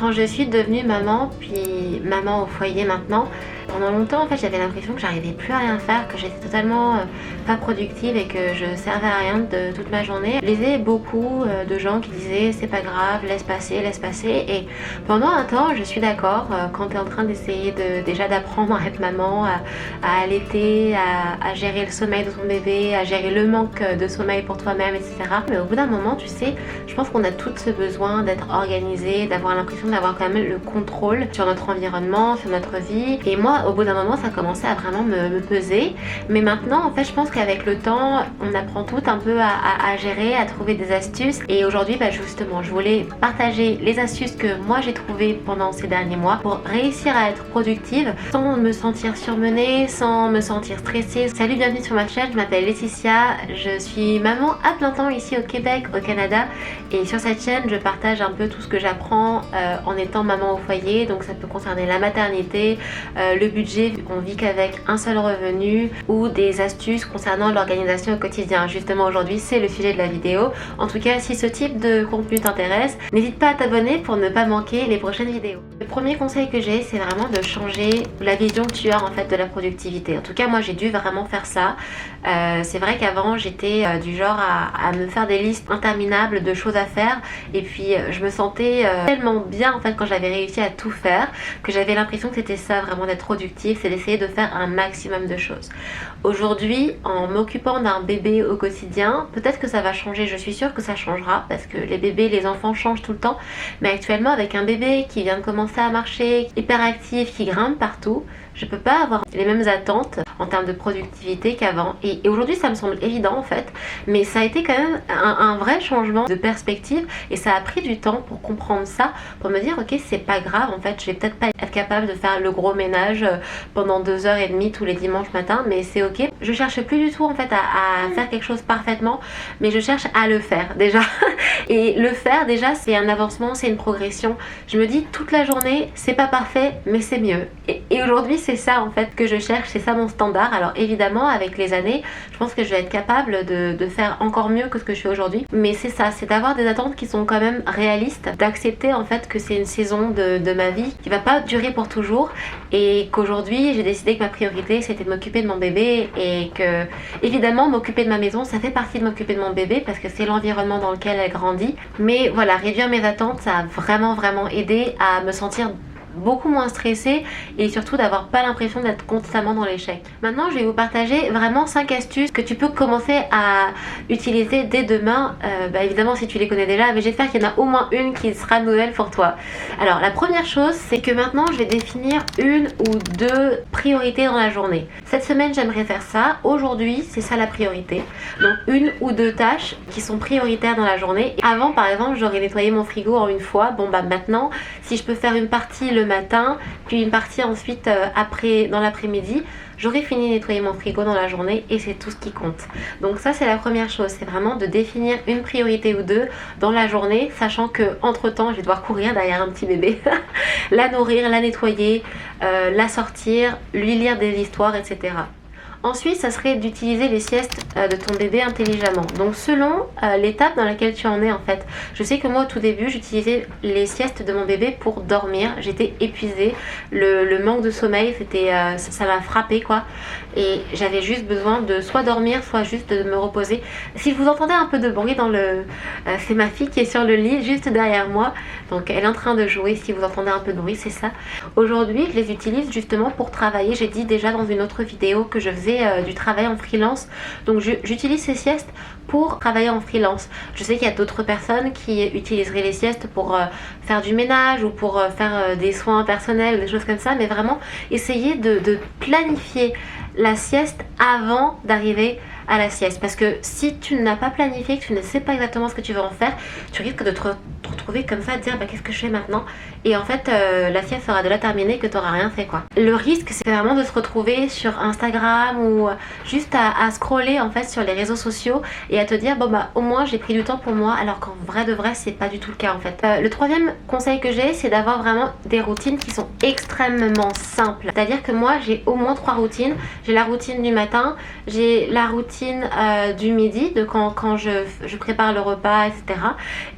Quand je suis devenue maman, puis maman au foyer maintenant, pendant longtemps en fait j'avais l'impression que j'arrivais plus à rien faire, que j'étais totalement pas productive et que je servais à rien de toute ma journée. Je lisais beaucoup de gens qui disaient c'est pas grave, laisse passer, et pendant un temps je suis d'accord, quand tu es en train d'essayer déjà d'apprendre à être maman, à allaiter, à gérer le sommeil de ton bébé, à gérer le manque de sommeil pour toi-même, etc. Mais au bout d'un moment, tu sais, je pense qu'on a tous ce besoin d'être organisé, d'avoir l'impression d'avoir quand même le contrôle sur notre environnement, sur notre vie. Et moi, au bout d'un moment, ça commençait à vraiment me peser. Mais maintenant, en fait, je pense qu'avec le temps, on apprend tout un peu à gérer, à trouver des astuces. Et aujourd'hui, justement, je voulais partager les astuces que moi j'ai trouvées pendant ces derniers mois pour réussir à être productive sans me sentir surmenée, sans me sentir stressée. Salut, bienvenue sur ma chaîne, je m'appelle Laetitia, je suis maman à plein temps ici au Québec, au Canada. Et sur cette chaîne, je partage un peu tout ce que j'apprends en étant maman au foyer. Donc ça peut concerner la maternité, le budget, on vit qu'avec un seul revenu, ou des astuces concernant l'organisation au quotidien. Justement aujourd'hui c'est le sujet de la vidéo. En tout cas, si ce type de contenu t'intéresse, n'hésite pas à t'abonner pour ne pas manquer les prochaines vidéos. Le premier conseil que j'ai, c'est vraiment de changer la vision que tu as en fait de la productivité. En tout cas moi j'ai dû vraiment faire ça. C'est vrai qu'avant j'étais du genre à me faire des listes interminables de choses à faire, et puis je me sentais tellement bien en fait quand j'avais réussi à tout faire, que j'avais l'impression que c'était ça vraiment d'être productif, c'est d'essayer de faire un maximum de choses. Aujourd'hui, en m'occupant d'un bébé au quotidien, peut-être que ça va changer, je suis sûre que ça changera, parce que les bébés, les enfants changent tout le temps, mais actuellement avec un bébé qui vient de commencer à marcher, hyper actif, qui grimpe partout, je peux pas avoir les mêmes attentes en termes de productivité qu'avant. Et aujourd'hui ça me semble évident en fait, mais ça a été quand même un vrai changement de perspective, et ça a pris du temps pour comprendre ça, pour me dire ok, c'est pas grave en fait, je vais peut-être pas être capable de faire le gros ménage pendant 2h30 tous les dimanches matins, mais c'est ok. Je cherche plus du tout en fait à faire quelque chose parfaitement, mais je cherche à le faire déjà. Et le faire déjà, c'est un avancement, c'est une progression. Je me dis toute la journée c'est pas parfait, mais c'est mieux. Et aujourd'hui c'est ça en fait que je cherche, c'est ça mon standard. Alors évidemment avec les années je pense que je vais être capable de faire encore mieux que ce que je fais aujourd'hui, mais c'est ça, c'est d'avoir des attentes qui sont quand même réalistes, d'accepter en fait que c'est une saison de ma vie qui va pas durer pour toujours, et qu'aujourd'hui j'ai décidé que ma priorité c'était de m'occuper de mon bébé, et que évidemment m'occuper de ma maison ça fait partie de m'occuper de mon bébé parce que c'est l'environnement dans lequel elle grandit. Mais voilà, réduire mes attentes, ça a vraiment aidé à me sentir beaucoup moins stressée, et surtout d'avoir pas l'impression d'être constamment dans l'échec. Maintenant je vais vous partager vraiment 5 astuces que tu peux commencer à utiliser dès demain. Évidemment si tu les connais déjà, mais j'espère qu'il y en a au moins une qui sera nouvelle pour toi. Alors la première chose, c'est que maintenant je vais définir une ou deux priorités dans la journée. Cette semaine j'aimerais faire ça, aujourd'hui c'est ça la priorité, donc une ou deux tâches qui sont prioritaires dans la journée. Avant par exemple j'aurais nettoyé mon frigo en une fois, maintenant si je peux faire une partie le matin, puis une partie ensuite après dans l'après-midi, j'aurai fini de nettoyer mon frigo dans la journée, et c'est tout ce qui compte. Donc ça c'est la première chose, c'est vraiment de définir une priorité ou deux dans la journée, sachant que entre temps je vais devoir courir derrière un petit bébé, la nourrir, la nettoyer, la sortir, lui lire des histoires, etc. Ensuite, ça serait d'utiliser les siestes de ton bébé intelligemment. Donc selon l'étape dans laquelle tu en es en fait. Je sais que moi au tout début, j'utilisais les siestes de mon bébé pour dormir. J'étais épuisée. Le manque de sommeil, ça m'a frappée quoi. Et j'avais juste besoin de soit dormir, soit juste de me reposer. Si vous entendez un peu de bruit dans c'est ma fille qui est sur le lit juste derrière moi. Donc elle est en train de jouer, si vous entendez un peu de bruit, c'est ça. Aujourd'hui, je les utilise justement pour travailler. J'ai dit déjà dans une autre vidéo que je faisais du travail en freelance, donc j'utilise ces siestes pour travailler en freelance. Je sais qu'il y a d'autres personnes qui utiliseraient les siestes pour faire du ménage ou pour faire des soins personnels, des choses comme ça, mais vraiment essayer de planifier la sieste avant d'arriver à la sieste, parce que si tu n'as pas planifié, que tu ne sais pas exactement ce que tu vas en faire, tu risques de te retrouver comme ça, à te dire qu'est-ce que je fais maintenant, et en fait la sieste sera déjà terminée, que tu n'auras rien fait quoi. Le risque c'est vraiment de se retrouver sur Instagram ou juste à scroller en fait sur les réseaux sociaux et à te dire au moins j'ai pris du temps pour moi, alors qu'en vrai de vrai c'est pas du tout le cas en fait. Le troisième conseil que j'ai, c'est d'avoir vraiment des routines qui sont extrêmement simples, c'est à dire que moi j'ai au moins 3 routines. J'ai la routine du matin, j'ai la routine du midi, de quand je prépare le repas, etc.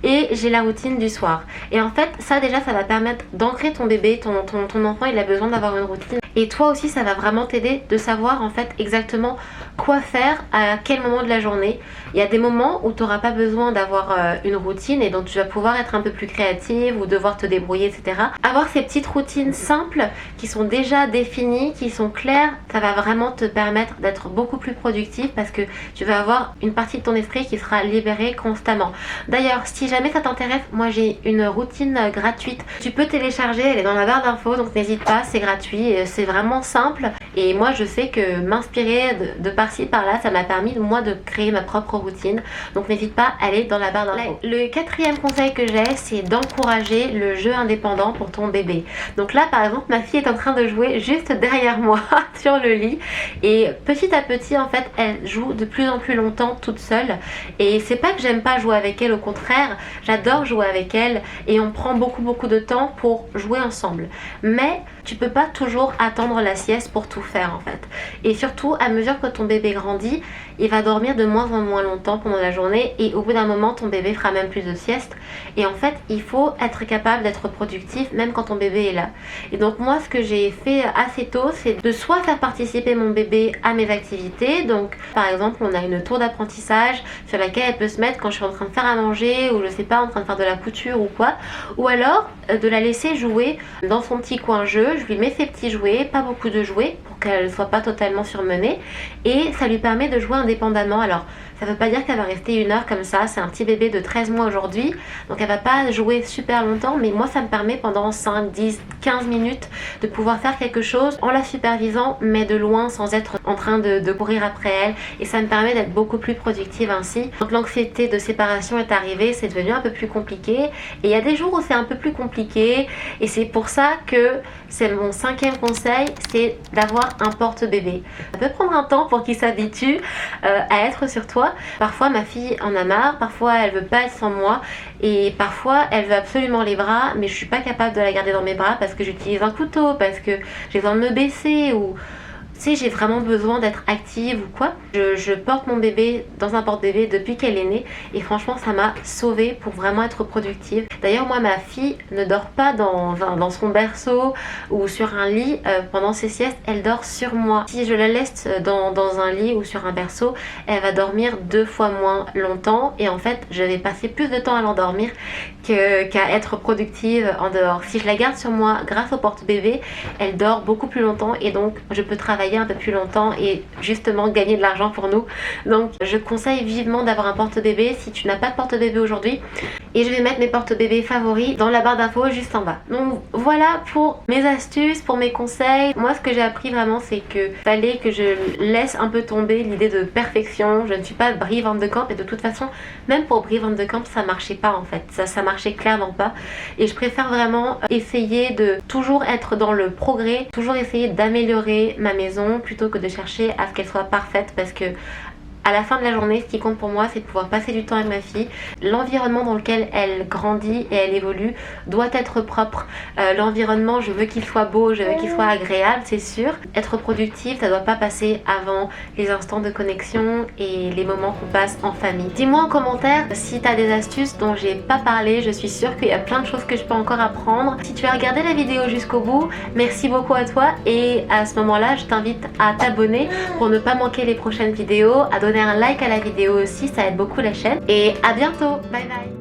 Et j'ai la routine routine du soir. Et en fait, ça déjà, ça va permettre d'ancrer ton bébé, ton enfant, il a besoin d'avoir une routine. Et toi aussi, ça va vraiment t'aider de savoir en fait exactement quoi faire à quel moment de la journée. Il y a des moments où tu n'auras pas besoin d'avoir une routine et donc tu vas pouvoir être un peu plus créative ou devoir te débrouiller, etc. Avoir ces petites routines simples qui sont déjà définies, qui sont claires, ça va vraiment te permettre d'être beaucoup plus productif parce que tu vas avoir une partie de ton esprit qui sera libérée constamment. D'ailleurs, si jamais ça t'intéresse, moi j'ai une routine gratuite. Tu peux télécharger, elle est dans la barre d'infos, donc n'hésite pas, c'est gratuit, c'est vraiment simple. Et moi je sais que m'inspirer de par-ci par-là, ça m'a permis moi de créer ma propre routine. Donc n'hésite pas à aller dans la barre d'infos. Le quatrième conseil que j'ai, c'est d'encourager le jeu indépendant pour ton bébé. Donc là par exemple, ma fille est en train de jouer juste derrière moi sur le lit. Et petit à petit en fait, elle joue de plus en plus longtemps toute seule. Et c'est pas que j'aime pas jouer avec elle, au contraire, j'adore jouer avec elle et on prend beaucoup de temps pour jouer ensemble. Mais tu peux pas toujours attendre la sieste pour tout faire en fait. Et surtout, à mesure que ton bébé grandit, il va dormir de moins en moins longtemps pendant la journée et au bout d'un moment, ton bébé fera même plus de sieste. Et en fait, il faut être capable d'être productif même quand ton bébé est là. Et donc moi, ce que j'ai fait assez tôt, c'est de soit faire participer mon bébé à mes activités. Donc par exemple, on a une tour d'apprentissage sur laquelle elle peut se mettre quand je suis en train de faire à manger ou je sais pas, en train de faire de la couture ou quoi. Ou alors de la laisser jouer dans son petit coin jeu. Je lui mets ses petits jouets, pas beaucoup de jouets pour qu'elle soit pas totalement surmenée et ça lui permet de jouer indépendamment. Alors ça veut pas dire qu'elle va rester 1 heure comme ça, c'est un petit bébé de 13 mois aujourd'hui, donc elle va pas jouer super longtemps, mais moi ça me permet pendant 5, 10, 15 minutes de pouvoir faire quelque chose en la supervisant, mais de loin sans être en train de courir après elle, et ça me permet d'être beaucoup plus productive ainsi. Donc l'anxiété de séparation est arrivée, c'est devenu un peu plus compliqué, et il y a des jours où c'est un peu plus compliqué, et c'est pour ça que c'est mon 5e conseil, c'est d'avoir un porte-bébé. Ça peut prendre un temps pour qu'il s'habitue à être sur toi. Parfois ma fille en a marre, parfois elle veut pas être sans moi et parfois elle veut absolument les bras, mais je suis pas capable de la garder dans mes bras parce que j'utilise un couteau, parce que j'ai besoin de me baisser ou tu sais, j'ai vraiment besoin d'être active ou quoi. Je porte mon bébé dans un porte-bébé depuis qu'elle est née et franchement ça m'a sauvée pour vraiment être productive. D'ailleurs moi ma fille ne dort pas dans son berceau ou sur un lit pendant ses siestes, elle dort sur moi. Si je la laisse dans un lit ou sur un berceau, elle va dormir 2 fois moins longtemps et en fait je vais passer plus de temps à l'endormir qu'à être productive en dehors. Si je la garde sur moi grâce au porte-bébé, elle dort beaucoup plus longtemps et donc je peux travailler un peu plus longtemps et justement gagner de l'argent pour nous. Donc je conseille vivement d'avoir un porte-bébé si tu n'as pas de porte-bébé aujourd'hui, et je vais mettre mes porte-bébés favoris dans la barre d'infos juste en bas. Donc voilà pour mes astuces, pour mes conseils. Moi ce que j'ai appris vraiment, c'est que fallait que je laisse un peu tomber l'idée de perfection. Je ne suis pas Brie Van de Camp et de toute façon même pour Brie Van de Camp ça marchait pas en fait, ça marchait clairement pas, et je préfère vraiment essayer de toujours être dans le progrès, toujours essayer d'améliorer ma maison plutôt que de chercher à ce qu'elle soit parfaite, parce que à la fin de la journée, ce qui compte pour moi, c'est de pouvoir passer du temps avec ma fille. L'environnement dans lequel elle grandit et elle évolue doit être propre. L'environnement, je veux qu'il soit beau, je veux qu'il soit agréable, c'est sûr. Être productive, ça doit pas passer avant les instants de connexion et les moments qu'on passe en famille. Dis-moi en commentaire si tu as des astuces dont j'ai pas parlé. Je suis sûre qu'il y a plein de choses que je peux encore apprendre. Si tu as regardé la vidéo jusqu'au bout, merci beaucoup à toi, et à ce moment-là, je t'invite à t'abonner pour ne pas manquer les prochaines vidéos, à donner un like à la vidéo aussi, ça aide beaucoup la chaîne, et à bientôt, bye bye.